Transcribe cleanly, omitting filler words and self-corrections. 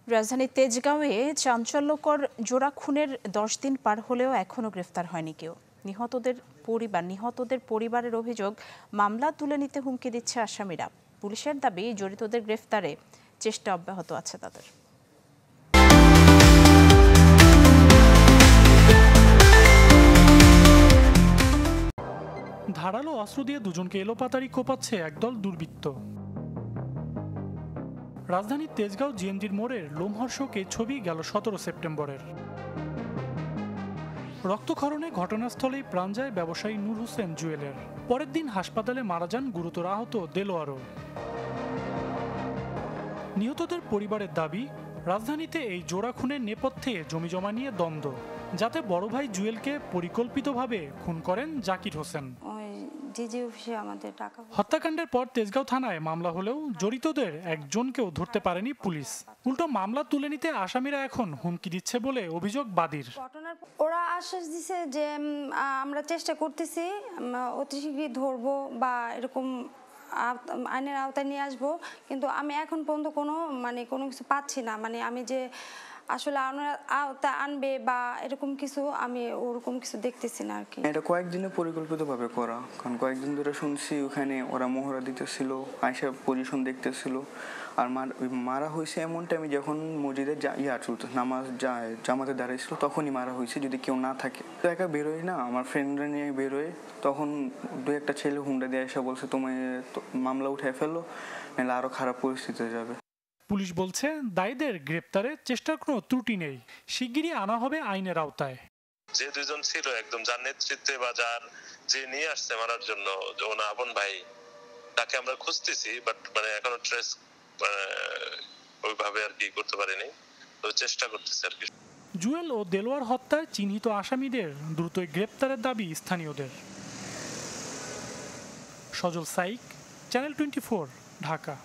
রাজধানীর তেজগাঁওয়ে চাঞ্চল্যকর জোড়া খুনের 10 দিন পার হলেও এখনো গ্রেফতার হয়নি কেউ। নিহতদের পরিবারের অভিযোগ, মামলা তুলে নিতে হুমকি দিচ্ছে আসামিরা। পুলিশের দাবি, জড়িতদের গ্রেফতারে চেষ্টা অব্যাহত আছে তাদের। ধারালো অস্ত্র দিয়ে দুজনকে এলোপাতাড়ি কোপাচ্ছে একদল দুর্বৃত্ত। রাজধানীর তেজগাঁও জিএমজির মোড়ের লোমহর্ষক এই ছবি গেল 17 সেপ্টেম্বরের। রক্তক্ষরণে ঘটনাস্থলেই প্রাণ যায় ব্যবসায়ী নূর হোসেন জুয়েলের। পরের দিন হাসপাতালে মারা যান গুরুতর আহত দেলোয়ারও। নিহতদের পরিবারের দাবি, রাজধানীতে এই জোড়া খুনের নেপথ্যে জমিজমা নিয়ে দ্বন্দ্ব, যাতে বড় ভাই জুয়েলকে পরিকল্পিতভাবে খুন করেন জাকির হোসেন। হত্যাকাণ্ডের পর তেজগাঁও থানায় মামলা হলেও জড়িতদের একজনকেও ধরতে পারেনি পুলিশ। উল্টো মামলা তুলে নিতে আসামিরা এখন হুমকি দিচ্ছে বলে অভিযোগ বাদীর। ওরা আশ্বাস দিছে যে আমরা চেষ্টা করতেছি, অতি শীঘ্রই ধরবো বা এরকম আইনের আওতায় নিয়ে আসবো, কিন্তু আমি এখন পর্যন্ত কোনো কিছু পাচ্ছি না। আমি যে আসলে আওতায় আনবে বা এরকম কিছু, আমি ওরকম কিছু দেখতেছি না আর কি। এটা কয়েকদিনে পরিকল্পিতভাবে করা, কারণ কয়েকদিন ধরে শুনছি ওখানে ওরা মহড়া দিতেছিল, আয়সা পজিশন দেখতেছিল। আর মারা হয়েছে এমন টাইমে যখন মসজিদের চলতো, জামাতে দাঁড়াইছিল, তখনই মারা হয়েছে। যদি কেউ না থাকে তো একা বেরোয় না, আমার ফ্রেন্ডরা নিয়ে বেরোয়, তখন দু একটা ছেলে হুন্ডা দিয়ে এসে বলছে তোমায় মামলা উঠায় ফেললো, নাহলে আরো খারাপ পরিস্থিতি যাবে। পুলিশ বলছে, দায়ীদের গ্রেপ্তারে চেষ্টার কোনো ত্রুটি নেই, শিগগিরই আনা হবে আইনের আওতায়। যে দুজন ছিল একদম যার নেতৃত্বে বা যে নিয়ে আসছে মারার জন্য, ওনা আপন ভাই, তাকে আমরা খুঁজতেছি, বাট এখনো ট্রেস ওইভাবে আর কি করতে পারিনি, তো চেষ্টা করতেছি আর কি। জুয়েল ও দেলোয়ার হত্যায় চিহ্নিত আসামিদের দ্রুতই গ্রেপ্তারের দাবি স্থানীয়দের। সজল সাইক, চ্যানেল 24, ঢাকা।